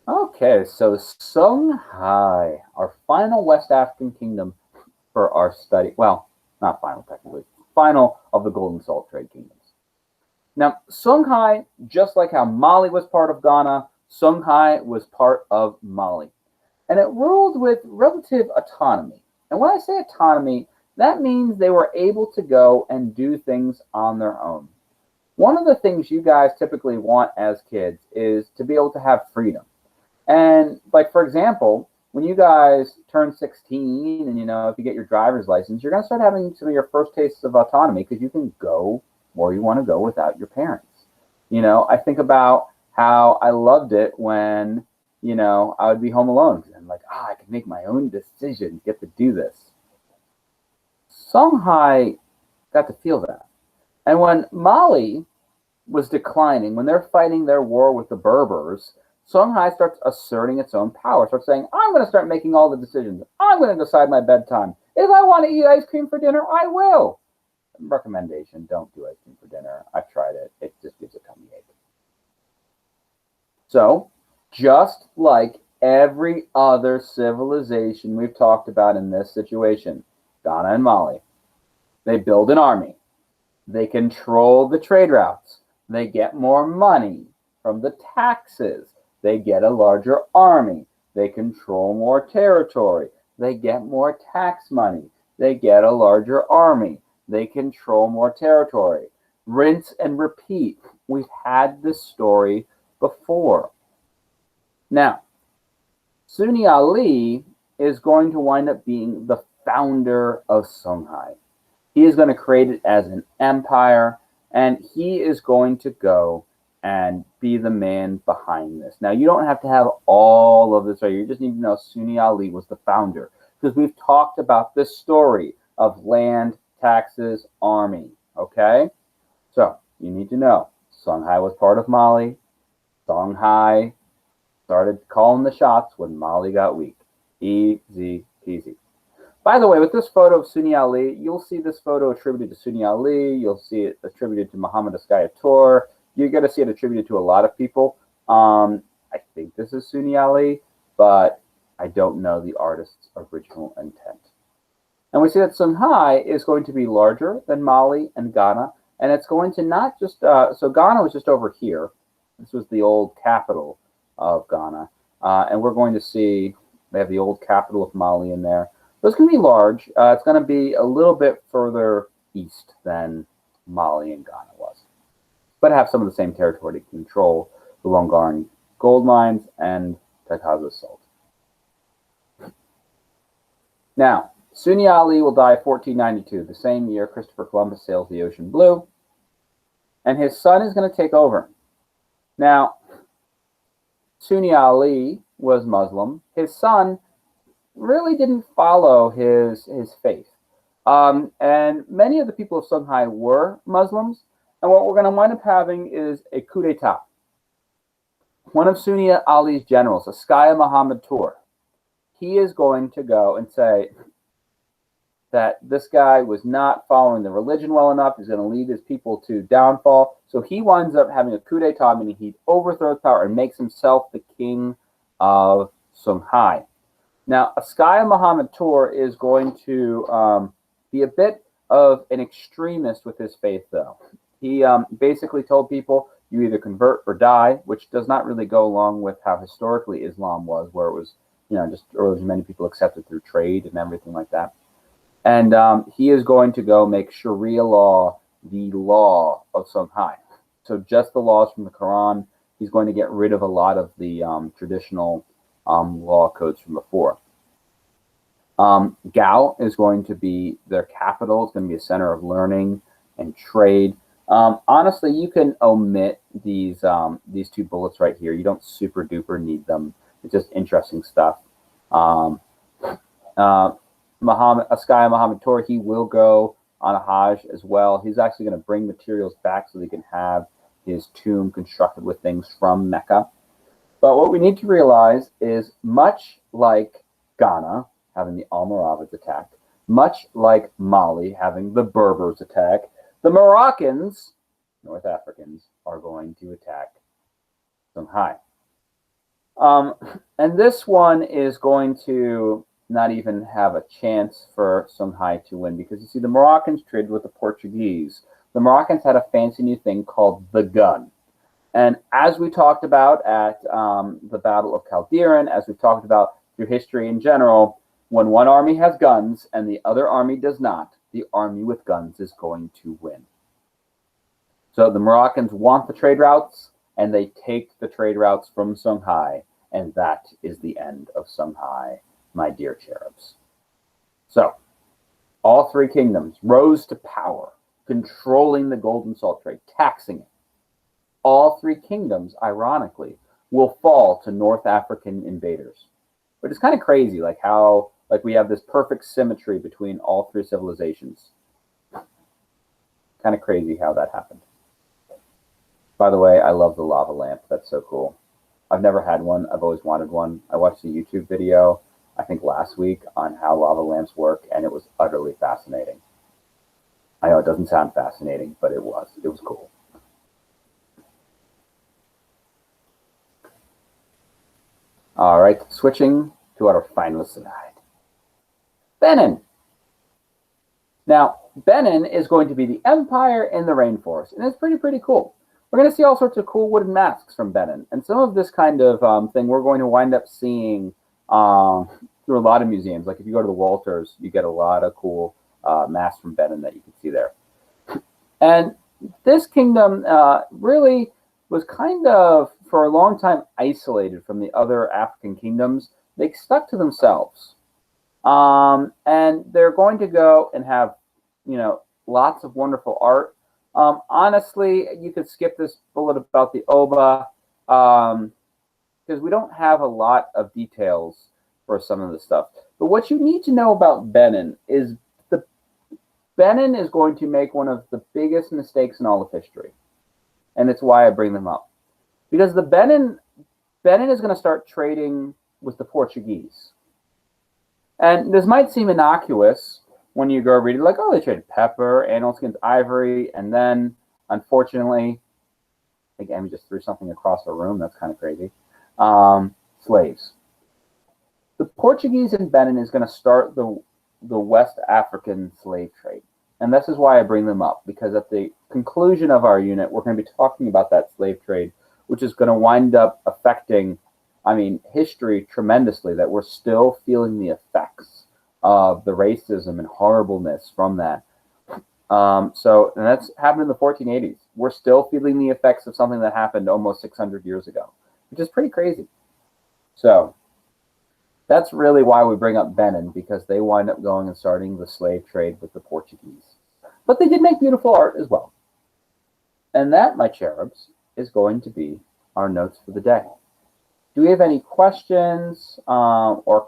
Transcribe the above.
Okay, so Songhai, our final West African kingdom for our study. Well, not final technically, final of the Golden Salt Trade Kingdoms. Now, Songhai, just like how Mali was part of Ghana, Songhai was part of Mali. And it ruled with relative autonomy. And when I say autonomy, that means they were able to go and do things on their own. One of the things you guys typically want as kids is to be able to have freedom. And like for example, when you guys turn 16 and if you get your driver's license, you're going to start having some of your first tastes of autonomy because you can go where you want to go without your parents. I think about how I loved it when, I would be home alone because I'm like, I can make my own decisions, get to do this. Songhai got to feel that. And when Mali was declining, when they're fighting their war with the Berbers, Songhai starts asserting its own power, starts saying, I'm going to start making all the decisions. I'm going to decide my bedtime. If I want to eat ice cream for dinner, I will. Recommendation, don't do ice cream for dinner. I've tried it. It just gives a tummy ache. So, just like every other civilization we've talked about in this situation, Ghana and Mali, they build an army. They control the trade routes. They get more money from the taxes. They get a larger army. They control more territory. They get more tax money. They get a larger army. They control more territory. Rinse and repeat. We've had this story before. Now, Sunni Ali is going to wind up being the founder of Songhai. He is going to create it as an empire, and he is going to go and be the man behind this. Now, you don't have to have all of this right. You just need to know Sunni Ali was the founder because we've talked about this story of land, taxes, army. Okay? So, you need to know Songhai was part of Mali. Songhai started calling the shots when Mali got weak. Easy peasy. By the way, with this photo of Sunni Ali, you'll see this photo attributed to Sunni Ali. You'll see it attributed to Muhammad Askayator. You're going to see it attributed to a lot of people. I think this is Sunni Ali, but I don't know the artist's original intent. And we see that Songhai is going to be larger than Mali and Ghana, and it's going to not just so Ghana was just over here. This was the old capital of Ghana, and we're going to see they have the old capital of Mali in there. So it's going to be large. It's going to be a little bit further east than Mali and Ghana was, but have some of the same territory to control the Longarn gold mines and Tataza salt. Now, Sunni Ali will die 1492, the same year Christopher Columbus sails the ocean blue, and his son is going to take over. Now, Sunni Ali was Muslim. His son really didn't follow his faith. And many of the people of Songhai were Muslims. And what we're going to wind up having is a coup d'etat. One of Sunni Ali's generals, Askaya Muhammad Tur, he is going to go and say that this guy was not following the religion well enough. He's going to lead his people to downfall. So he winds up having a coup d'etat, meaning he overthrows power and makes himself the king of Songhai. Now, Askaya Muhammad Tur is going to be a bit of an extremist with his faith, though. He basically told people, you either convert or die, which does not really go along with how historically Islam was, where it was, just a religion many people accepted through trade and everything like that. And he is going to go make Sharia law the law of Songhai. So just the laws from the Quran. He's going to get rid of a lot of the traditional law codes from before. Gao is going to be their capital. It's going to be a center of learning and trade. Honestly, you can omit these two bullets right here. You don't super duper need them. It's just interesting stuff. Askaya Muhammad Tur, he will go on a Hajj as well. He's actually going to bring materials back so he can have his tomb constructed with things from Mecca. But what we need to realize is much like Ghana having the Almoravids attack, much like Mali having the Berbers attack, the Moroccans, North Africans, are going to attack Songhai. Um, and this one is going to not even have a chance for Songhai to win because you see, the Moroccans traded with the Portuguese. The Moroccans had a fancy new thing called the gun. And as we talked about at the Battle of Calderon, as we've talked about through history in general, when one army has guns and the other army does not, the army with guns is going to win. So the Moroccans want the trade routes, and they take the trade routes from Songhai, and that is the end of Songhai, my dear cherubs. So, all three kingdoms rose to power, controlling the golden salt trade, taxing it. All three kingdoms, ironically, will fall to North African invaders. But it's kind of crazy, like how we have this perfect symmetry between all three civilizations. Kind of crazy how that happened. By the way, I love the lava lamp. That's so cool. I've never had one. I've always wanted one. I watched a YouTube video, I think last week, on how lava lamps work, and it was utterly fascinating. I know it doesn't sound fascinating, but it was. It was cool. All right, switching to our final slide. Benin. Now, Benin is going to be the empire in the rainforest, and it's pretty cool. We're going to see all sorts of cool wooden masks from Benin, and some of this kind of thing we're going to wind up seeing through a lot of museums. Like if you go to the Walters, you get a lot of cool masks from Benin that you can see there. And this kingdom really was kind of, for a long time, isolated from the other African kingdoms. They stuck to themselves. And they're going to go and have, lots of wonderful art. Honestly, you could skip this bullet about the Oba because we don't have a lot of details for some of the stuff. But what you need to know about Benin is Benin is going to make one of the biggest mistakes in all of history. And it's why I bring them up. Because the Benin is going to start trading with the Portuguese. And this might seem innocuous when you go read it, like, oh, they traded pepper, animal skins, ivory, and then, unfortunately, I think Amy just threw something across the room. That's kind of crazy. Slaves. The Portuguese in Benin is going to start the West African slave trade. And this is why I bring them up, because at the conclusion of our unit, we're going to be talking about that slave trade, which is going to wind up affecting, history tremendously, that we're still feeling the effects of the racism and horribleness from that. And that's happened in the 1480s. We're still feeling the effects of something that happened almost 600 years ago, which is pretty crazy. So that's really why we bring up Benin, because they wind up going and starting the slave trade with the Portuguese. But they did make beautiful art as well. And that, my cherubs, is going to be our notes for the day. Do we have any questions or